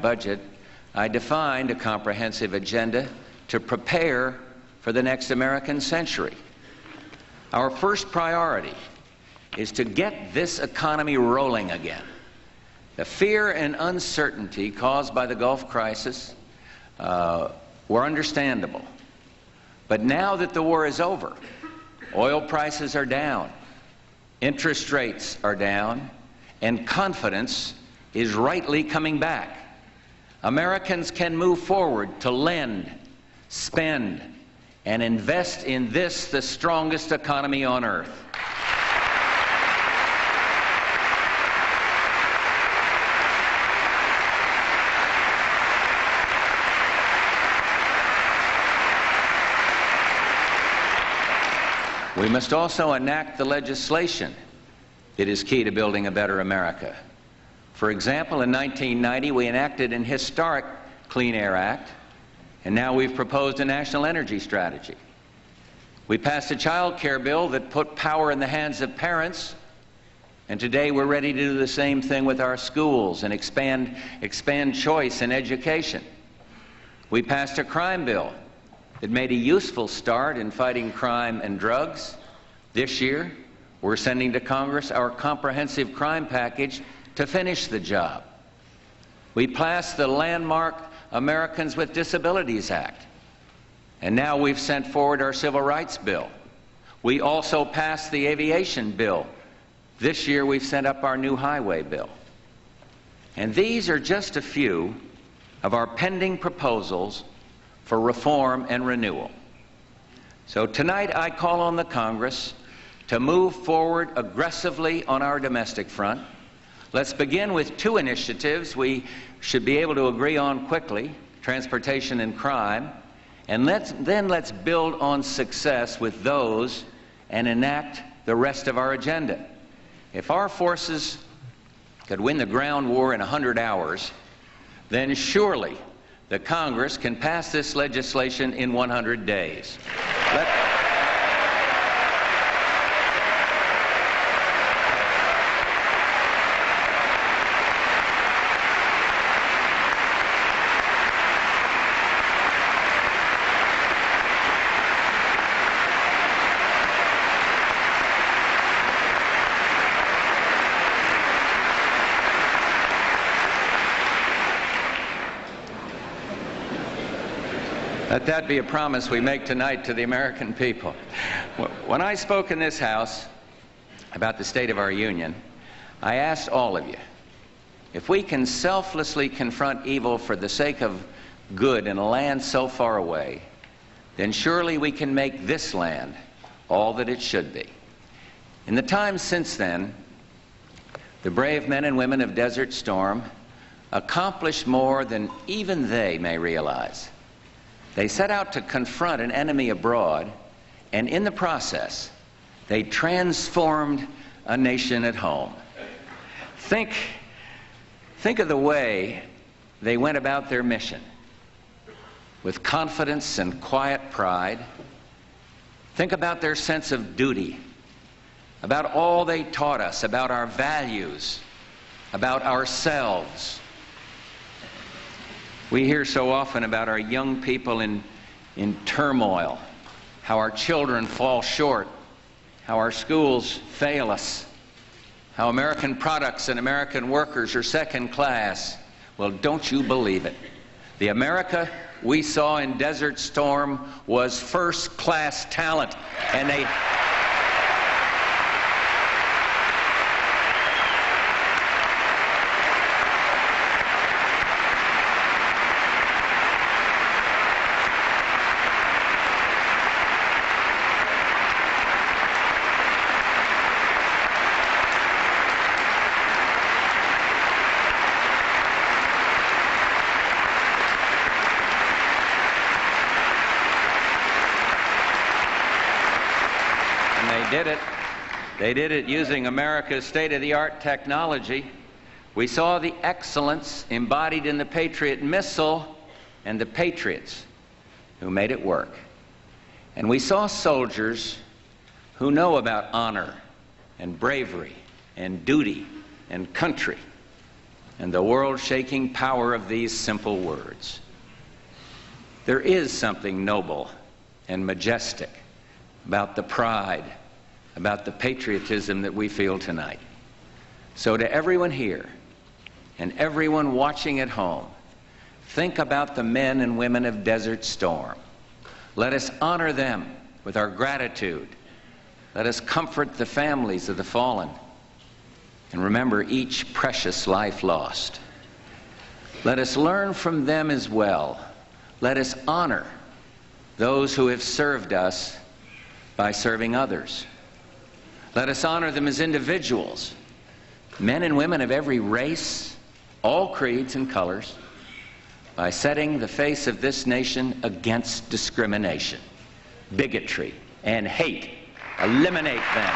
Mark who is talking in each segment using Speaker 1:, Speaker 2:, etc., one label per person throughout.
Speaker 1: budget, I defined a comprehensive agenda to prepare for the next American century. Our first priority is to get this economy rolling again. The fear and uncertainty caused by the Gulf crisis were understandable. But now that the war is over, oil prices are down, interest rates are down, and confidence is rightly coming back. Americans can move forward to lend, spend, and invest in this, the strongest economy on earth. We must also enact the legislation that is key to building a better America. For example, in 1990, we enacted an historic Clean Air Act, and now we've proposed a national energy strategy. We passed a child care bill that put power in the hands of parents, and today we're ready to do the same thing with our schools and expand choice in education. We passed a crime bill that made a useful start in fighting crime and drugs. This year, we're sending to Congress our comprehensive crime package to finish the job. We passed the landmark Americans with Disabilities Act, and now we've sent forward our Civil Rights Bill. We also passed the Aviation Bill. This year we've sent up our new Highway Bill. And these are just a few of our pending proposals for reform and renewal. So tonight I call on the Congress to move forward aggressively on our domestic front. Let's begin with two initiatives we should be able to agree on quickly, transportation and crime, and let's build on success with those and enact the rest of our agenda. If our forces could win the ground war in 100 hours, then surely the Congress can pass this legislation in 100 days. Let that be a promise we make tonight to the American people. When I spoke in this House about the state of our union, I asked all of you, if we can selflessly confront evil for the sake of good in a land so far away, then surely we can make this land all that it should be. In the time since then, the brave men and women of Desert Storm accomplished more than even they may realize. They set out to confront an enemy abroad, and in the process, they transformed a nation at home. Think of the way they went about their mission, with confidence and quiet pride. Think about their sense of duty, about all they taught us, about our values, about ourselves. We hear so often about our young people in turmoil, how our children fall short, how our schools fail us, how American products and American workers are second class. Well, don't you believe it. The America we saw in Desert Storm was first-class talent, and they... They did it using America's state-of-the-art technology. We saw the excellence embodied in the Patriot missile and the patriots who made it work. And we saw soldiers who know about honor and bravery and duty and country. and the world-shaking power of these simple words. There is something noble and majestic about the pride, about the patriotism that we feel tonight. So to everyone here and everyone watching at home, think about the men and women of Desert Storm. Let us honor them with our gratitude. Let us comfort the families of the fallen. And remember each precious life lost. Let us learn from them as well. Let us honor those who have served us by serving others. Let us honor them as individuals, men and women of every race, all creeds and colors, by setting the face of this nation against discrimination, bigotry, and hate. Eliminate them.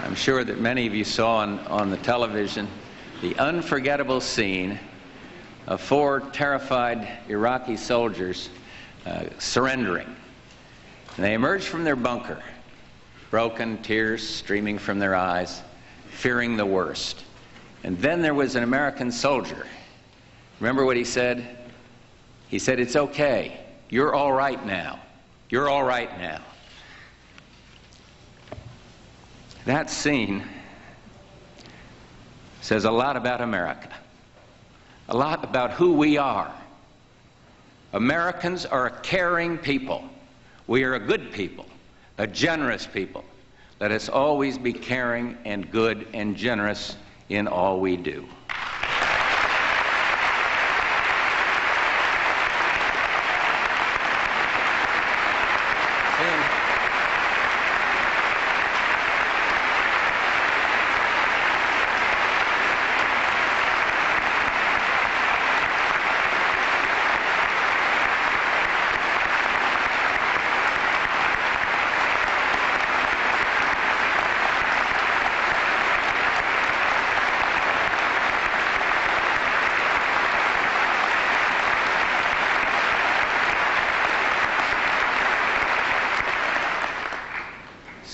Speaker 1: I'm sure that many of you saw on the television the unforgettable scene of 4 terrified Iraqi soldiers surrendering. And they emerged from their bunker, broken, tears streaming from their eyes, fearing the worst. And then there was an American soldier. Remember what he said? He said, "It's okay. You're all right now. You're all right now." That scene says a lot about America, a lot about who we are. Americans are a caring people. We are a good people, a generous people. Let us always be caring and good and generous in all we do.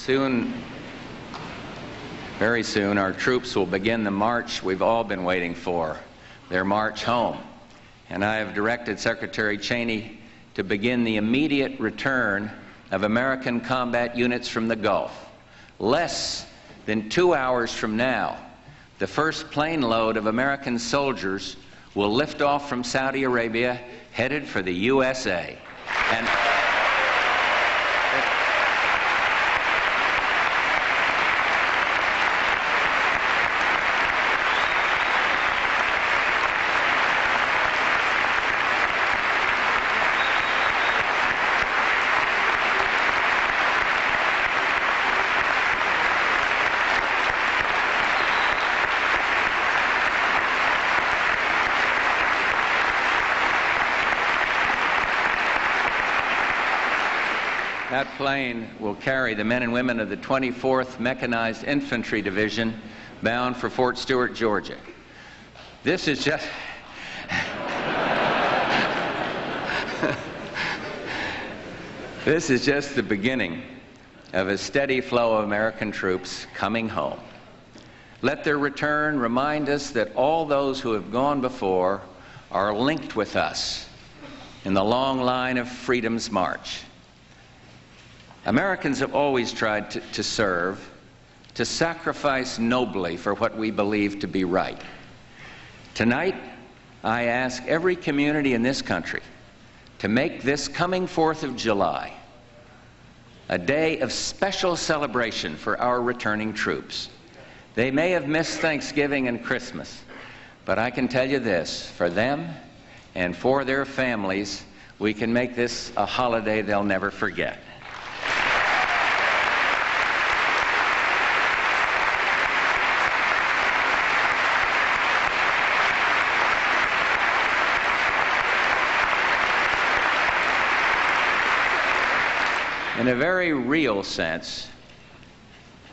Speaker 1: Soon, very soon, our troops will begin the march we've all been waiting for, their march home. And I have directed Secretary Cheney to begin the immediate return of American combat units from the Gulf. Less than 2 hours from now, the first plane load of American soldiers will lift off from Saudi Arabia, headed for the USA. And that plane will carry the men and women of the 24th Mechanized Infantry Division bound for Fort Stewart, Georgia. This is just this is just the beginning of a steady flow of American troops coming home. Let their return remind us that all those who have gone before are linked with us in the long line of freedom's march. Americans have always tried to serve, to sacrifice nobly for what we believe to be right. Tonight, I ask every community in this country to make this coming 4th of July a day of special celebration for our returning troops. They may have missed Thanksgiving and Christmas, But I can tell you this, for them and for their families, we can make this a holiday they'll never forget. In a very real sense,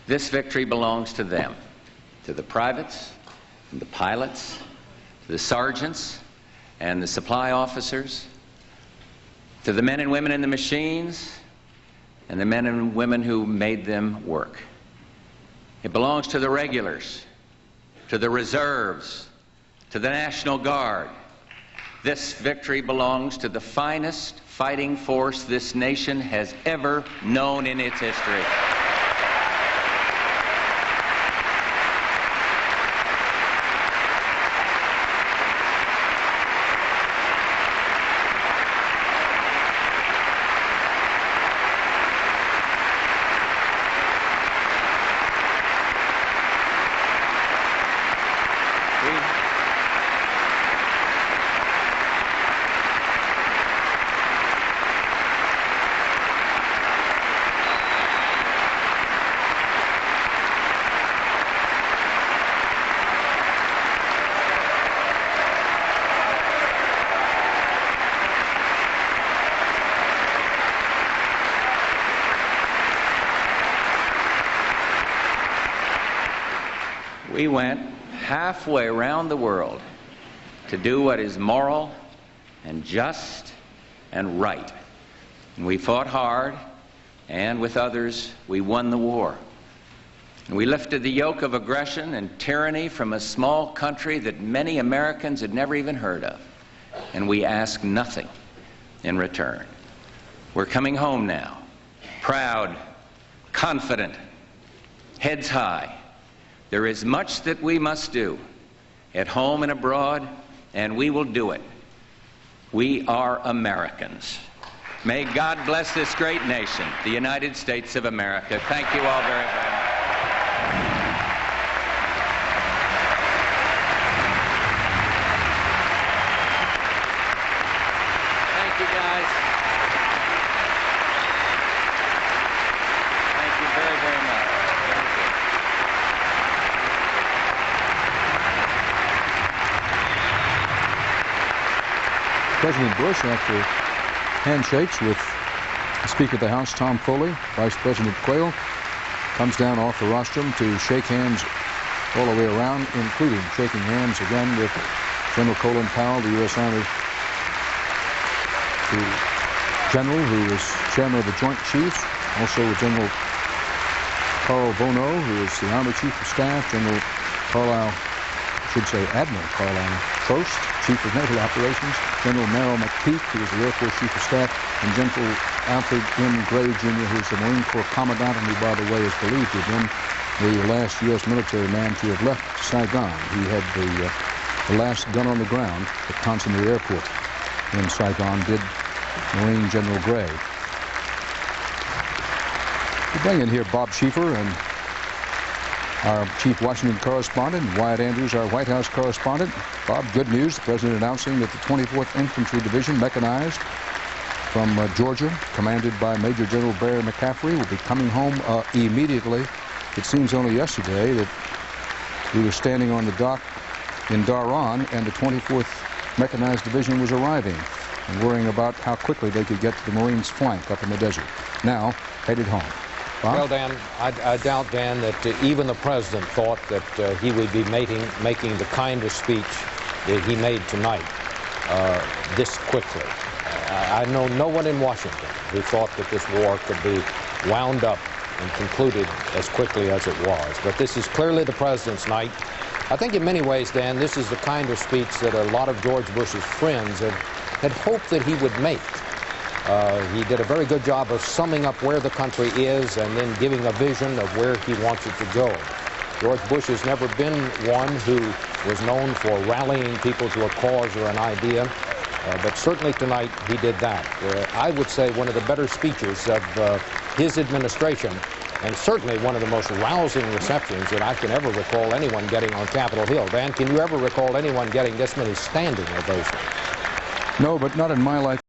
Speaker 1: this victory belongs to them, to the privates, and the pilots, to the sergeants, and the supply officers, to the men and women in the machines, and the men and women who made them work. It belongs to the regulars, to the reserves, to the National Guard. This victory belongs to the finest fighting force this nation has ever known in its history. We went halfway around the world to do what is moral and just and right. And we fought hard, and with others, we won the war. And we lifted the yoke of aggression and tyranny from a small country that many Americans had never even heard of. And we asked nothing in return. We're coming home now, proud, confident, heads high. There is much that we must do, at home and abroad, and we will do it. We are Americans. May God bless this great nation, the United States of America. Thank you all very, very much. Thank you, guys. Thank you very, very much.
Speaker 2: President Bush, after handshakes with the Speaker of the House, Tom Foley, Vice President Quayle, comes down off the rostrum to shake hands all the way around, including shaking hands again with General Colin Powell, the U.S. Army General, who is Chairman of the Joint Chiefs, also with General Carl Bono, who is the Army Chief of Staff, General Carlisle, I should say Admiral Carlisle Trost, Chief of Naval Operations, General Merrill McPeak, who is the Air Force Chief of Staff, and General Alfred M. Gray, Jr., who is the Marine Corps Commandant, and who, by the way, is believed to have been the last U.S. military man to have left Saigon. He had the last gun on the ground at Consomme Airport in Saigon, did Marine General Gray. We bring in here Bob Schieffer and our Chief Washington correspondent, and Wyatt Andrews, our White House correspondent. Bob, good news. The President announcing that the 24th Infantry Division, mechanized from Georgia, commanded by Major General Barry McCaffrey, will be coming home immediately. It seems only yesterday that we were standing on the dock in Dhahran, and the 24th Mechanized Division was arriving and worrying about how quickly they could get to the Marines' flank up in the desert. Now, headed home. Bob?
Speaker 3: Well, Dan, I doubt, Dan, that even the President thought that he would be making the kind of speech that he made tonight this quickly. I know no one in Washington who thought that this war could be wound up and concluded as quickly as it was. But this is clearly the President's night. I think in many ways, Dan, this is the kind of speech that a lot of George Bush's friends had hoped that he would make. He did a very good job of summing up where the country is and then giving a vision of where he wants it to go. George Bush has never been one who was known for rallying people to a cause or an idea, but certainly tonight he did that. I would say one of the better speeches of his administration and certainly one of the most rousing receptions that I can ever recall anyone getting on Capitol Hill. Dan, can you ever recall anyone getting this many standing ovations?
Speaker 2: No, but not in my life.